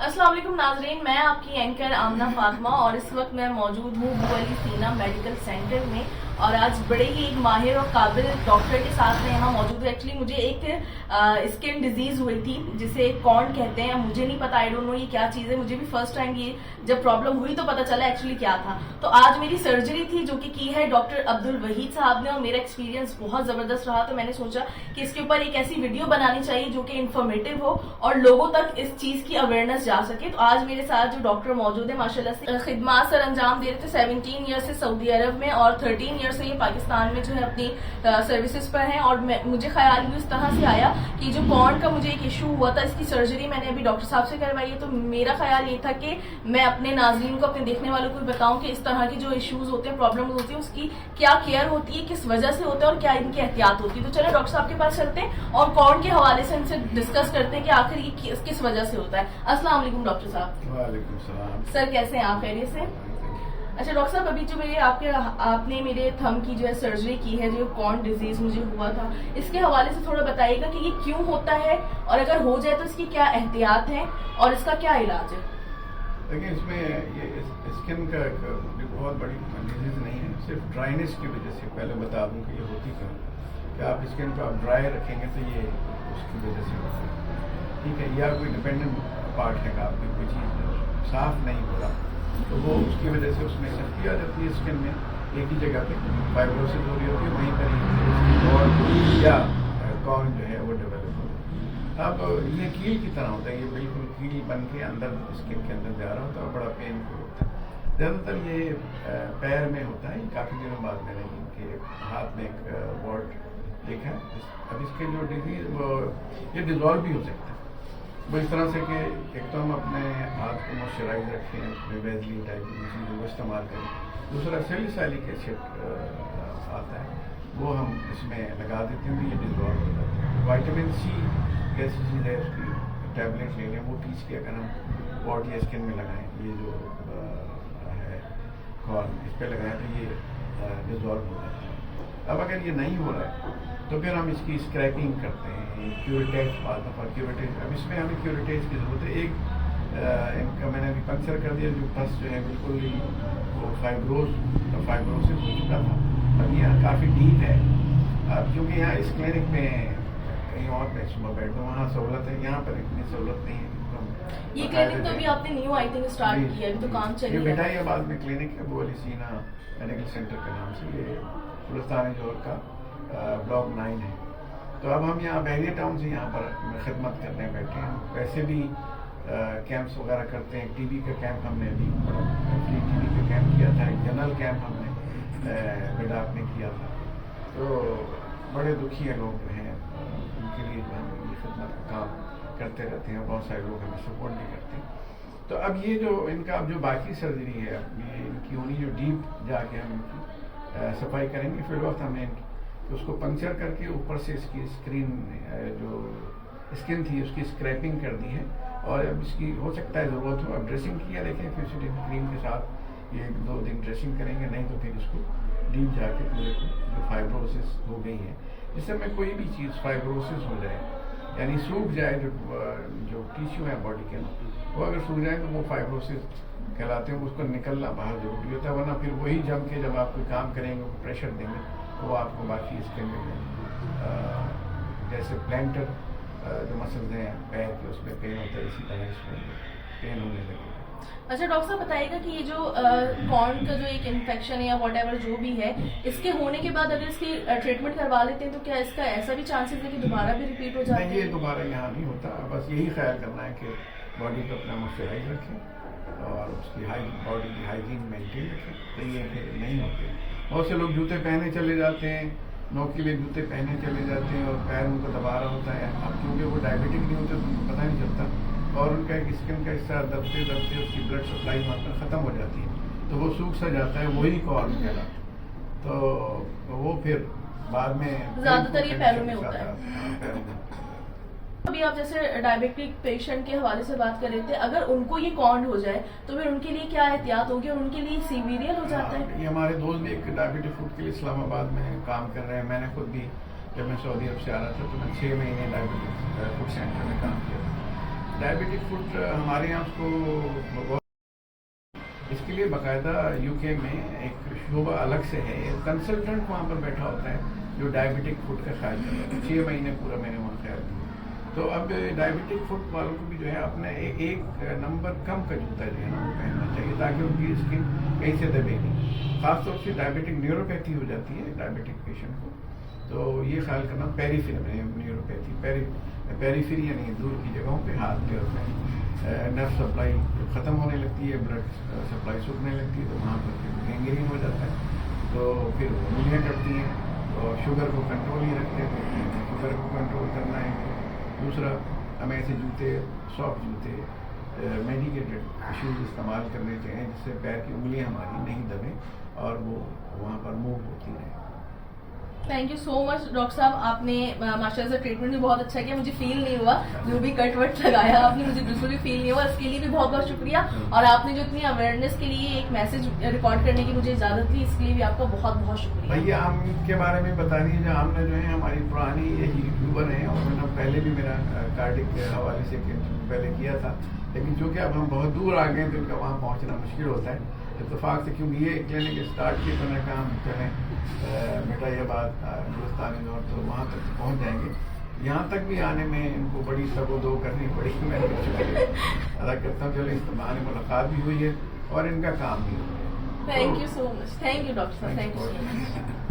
अस्सलाम वालेकुम नाजरीन, मैं आपकी एंकर आमना फातिमा और इस वक्त मैं मौजूद हूँ बू अली सीना मेडिकल सेंटर में। और आज बड़े ही एक माहिर और काबिल डॉक्टर के साथ मैं यहाँ मौजूद हूँ। एक्चुअली मुझे एक स्किन डिजीज हुई थी जिसे कॉर्न कहते हैं। मुझे नहीं पता, आई डोंट नो ये क्या चीज़ है। मुझे भी फर्स्ट टाइम ये जब प्रॉब्लम हुई तो पता चला एक्चुअली क्या था। तो आज मेरी सर्जरी थी जो कि की है डॉक्टर अब्दुल वहीद साहब ने, और मेरा एक्सपीरियंस बहुत ज़बरदस्त रहा। तो मैंने सोचा कि इसके ऊपर एक ऐसी वीडियो बनानी चाहिए जो कि इंफॉर्मेटिव हो और लोगों तक इस चीज़ की अवेयरनेस जा सके। तो आज मेरे साथ जो डॉक्टर मौजूद है, माशाल्लाह से खिदमात सर अंजाम दे रहे थे 17 ईयर से सऊदी अरब में और 13 ईयर से ये पाकिस्तान में जो है अपनी सर्विसेज पर हैं। और मुझे ख्याल भी इस तरह से आया कि जो कॉर्न का मुझे एक इशू हुआ था, इसकी सर्जरी मैंने अभी डॉक्टर साहब से करवाई है। तो मेरा ख्याल ये था कि मैं अपने नाजरीन को, अपने देखने वालों को बताऊं कि इस तरह की जो इश्यूज होते हैं, प्रॉब्लम होती है, उसकी क्या केयर होती है, किस वजह से होता है और क्या इनकी एहतियात होती है। तो चलो डॉक्टर साहब के पास चलते हैं और कॉर्न के हवाले से इनसे डिस्कस करते हैं कि आखिर ये किस वजह से होता है। अस्सलाम वालेकुम डॉक्टर साहब। वालेकुम सलाम। सर कैसे हैं आप? खैरियत से? अच्छा डॉक्टर साहब, अभी जो आपने मेरे थंब की जो है सर्जरी की है, जो कॉर्न डिजीज मुझे हुआ था, इसके हवाले से थोड़ा बताइएगा कि ये क्यों होता है और अगर हो जाए तो इसकी क्या एहतियात है और इसका क्या इलाज है। देखिए, इसमें ये स्किन का बहुत बड़ी डिजीज नहीं है, सिर्फ ड्राइनेस की वजह से। पहले बता दूं कि ये होती क्यों कि आप स्किन को आप ड्राई रखेंगे तो ये उसकी वजह से होता है, ठीक है। या कोई डिपेंडेंट पार्ट है, आपकी कोई चीज़ साफ नहीं हो रहा तो वो उसकी वजह से उसमें शक्ति आ जाती है स्किन में, एक ही जगह पे फाइब्रोसिस हो रही होती है, वहीं पर ही या कॉर्न जो है वो डेवलप हो रहा है। अब ये कील की तरह होता है, ये बिल्कुल कील बन के अंदर स्किन के अंदर जा रहा होता है और बड़ा पेनफुल होता है। ज़्यादातर ये पैर में होता है। काफ़ी दिनों बाद मैंने इनके हाथ में एक वार्ड देखा। अब इसके जो डिजीज वो ये डिजॉल्व भी हो सकता है वो इस तरह से कि एक तो हम अपने हाथ को मॉइस्चराइज रखें, उसमें वैसलीन टाइप की चीज़ों को इस्तेमाल करें। दूसरा सैलिसाइलिक एसिड आता है, वो हम इसमें लगा देते हैं तो ये डिजॉल्व हो जाता है। विटामिन सी कैसी चीज़ है, उसकी टैबलेट ले लें, वो पीस के अगर हम बॉडी या स्किन में लगाएं, ये जो है कॉर्न इस पर लगाएं तो ये डिजॉल्व हो जाता है। अब अगर ये नहीं हो रहा है तो फिर हम इसकी स्क्रैपिंग करते हैं, क्यूरेटेज, बाद दफ़ा क्यूरेटेज। अब इसमें हमें क्यूरेटेज की ज़रूरत है। एक इनका मैंने अभी पंक्चर कर दिया, जो पस जो है बिल्कुल ही वो फाइब्रोसिस हो चुका था। अब यहाँ काफ़ी डीप है। अब क्योंकि यहाँ इस क्लिनिक में कहीं और मैं सुबह बैठ दूँ, वहाँ सहूलत है, यहाँ पर इतनी सहूलत नहीं है। ये क्लिनिक तो अभी आपने न्यू आई थिंक स्टार्ट किया है, अभी तो काम चल रहा है। ये बिठाइयाबाद में क्लिनिक है, बू अली सीना मेडिकल सेंटर के नाम से। ये गुलिस्तान जोर का ब्लॉक 9 है। तो अब हम यहाँ बहरिया टाउन से यहाँ पर खिदमत करने बैठे हैं। वैसे भी कैंप्स वगैरह करते हैं। टीबी का कैंप हमने अभी फ्री टीबी का कैंप किया था, एक जनरल कैंप हमने बिडाक में किया था। तो बड़े दुखी है लोग हैं, उनके लिए जो हम ये खिदमत का काम करते रहते हैं। बहुत सारे लोग हमें सपोर्ट भी करते हैं। तो अब ये जो इनका अब जो बाकी सर्जरी है, ये इनकी होनी जो डीप जाके हम इनकी सफाई करेंगे, फिर वक्त हमने तो उसको पंक्चर करके ऊपर से इसकी स्क्रीन जो स्किन थी उसकी स्क्रैपिंग कर दी है। और अब इसकी हो सकता है ज़रूरत हो, अब ड्रेसिंग किया देखें, फिर से क्रीम के साथ ये 1-2 दिन ड्रेसिंग करेंगे, नहीं तो फिर इसको डीप जाके पूरे को जो फाइब्रोसिस हो गई है, जिस समय कोई भी चीज़ फाइब्रोसिस हो जाए यानी सूख जाए, जो टिश्यू है बॉडी के अंदर, वो अगर सूख जाए तो वो फाइब्रोसिस कहलाते हैं। उसको निकलना बाहर जरूरी होता है, वरना फिर वही जम के जब आप कोई काम करेंगे, प्रेशर देंगे, तो वो आपको बाकी स्किन में जैसे प्लैंटर जो मसल्स हैं पैर के, उसमें पेन होता है, इसी तरह इसमें पेन होने लगेगा। अच्छा डॉक्टर साहब बताइएगा कि ये जो कॉर्न का जो एक इन्फेक्शन है या वॉट जो भी है, इसके होने के बाद अगर इसकी ट्रीटमेंट करवा लेते हैं तो क्या इसका ऐसा भी चांसेस है कि दोबारा भी रिपीट हो जाए? नहीं, ये दोबारा यहाँ नहीं होता। बस यही ख्याल करना है कि बॉडी को अपना मॉइस्चराइज रखें और उसकी बॉडी की हाइजीन मेंटेन रखें, तो ये नहीं होते। बहुत से लोग जूते पहने चले जाते हैं, नोकीले जूते पहने चले जाते हैं और पैर उनको दबा रहा होता है। अब क्योंकि वो डायबिटिक नहीं होते तो उनको पता नहीं चलता और उनका एक स्किन का हिस्सा दबते दबते उसकी ब्लड सप्लाई मात्रा ख़त्म हो जाती है, तो वो सूख सा जाता है, वही कॉर्न कहलाता। तो वो फिर बाद में ज़्यादातर ये पैरों में होता है। अभी आप जैसे डायबिटिक पेशेंट के हवाले से बात कर रहे थे, अगर उनको ये कॉर्न हो जाए तो फिर उनके लिए क्या एहतियात होगी और उनके लिए सीवियरियल हो जाता है? ये हमारे दोस्त भी एक डायबिटिक फूड के लिए इस्लामाबाद में काम कर रहे हैं। मैंने खुद भी जब मैं सऊदी अरब से आ रहा था तो मैं 6 महीने डायबिटिक फूड सेंटर में काम किया था। डायबिटिक फुट हमारे यहाँ उसको इसके लिए बाकायदा यूके में एक शोबा अलग से है, कंसल्टेंट वहाँ पर बैठा होता है जो डायबिटिक फुट का ख्याल करता है। 6 महीने पूरा मैंने वहाँ ख्याल किया। तो अब डायबिटिक फुट वालों को भी जो है अपना एक नंबर कम का जूता जो है ना वो पहनना चाहिए ताकि उनकी स्किन कहीं से दबे नहीं। खासतौर से डायबिटिक न्यूरोपैथी हो जाती है डायबिटिक पेशेंट को, तो ये ख्याल करना पेरीफेरल न्यूरोपैथी पेरीफेरी यानी दूर की जगहों पे हाथ पे होता है। नर्व सप्लाई ख़त्म होने लगती है, ब्लड सप्लाई सूखने लगती है, तो वहाँ पर फिर गैंग्रीन हो जाता है, तो फिर उंगलियाँ कटती हैं। तो शुगर को कंट्रोल ही रखते हैं, तो शुगर को कंट्रोल करना है। दूसरा, हमें ऐसे जूते, सॉफ्ट जूते, मेडिकेटेड शूज़ इस्तेमाल करने चाहिए जिससे पैर की उंगलियाँ हमारी नहीं दबें और वो वहाँ पर मूव होती रहें। Thank you so much doctor साहब, आपने माशाल्लाह से ट्रीटमेंट भी बहुत अच्छा किया, मुझे फील नहीं हुआ जो भी कट वट लगाया आपने, मुझे बिल्कुल भी फील नहीं हुआ। इसके लिए भी बहुत बहुत शुक्रिया, और आपने जो इतनी अवेयरनेस के लिए एक मैसेज रिकॉर्ड करने की मुझे इजाजत दी, इसके लिए भी आपका बहुत बहुत शुक्रिया। भैया आम के बारे में बता दीजिए, जो हमने जो है हमारी पुरानी यही यूट्यूबर हैं और मैंने पहले भी मेरा कार्डिक के हवाले से पहले किया था, लेकिन चूँकि अब हम बहुत दूर आ गए तो उनका वहाँ पहुँचना मुश्किल होता है। इत्तेफाक से क्योंकि ये क्लिनिक स्टार्ट किए तो मैंने कहा हम चलें मिठाइयाबाद हिंदुस्तानी दौर, तो वहाँ तक पहुँच जाएंगे। यहाँ तक भी आने में इनको बड़ी सबो करनी पड़ी, मैं शुक्रिया अदा करता हूँ। चलो इस बहाने मुलाकात भी हुई है और इनका काम भी हो गया। Thank you so much, thank you doctor साहब, थैंक यू सो मच।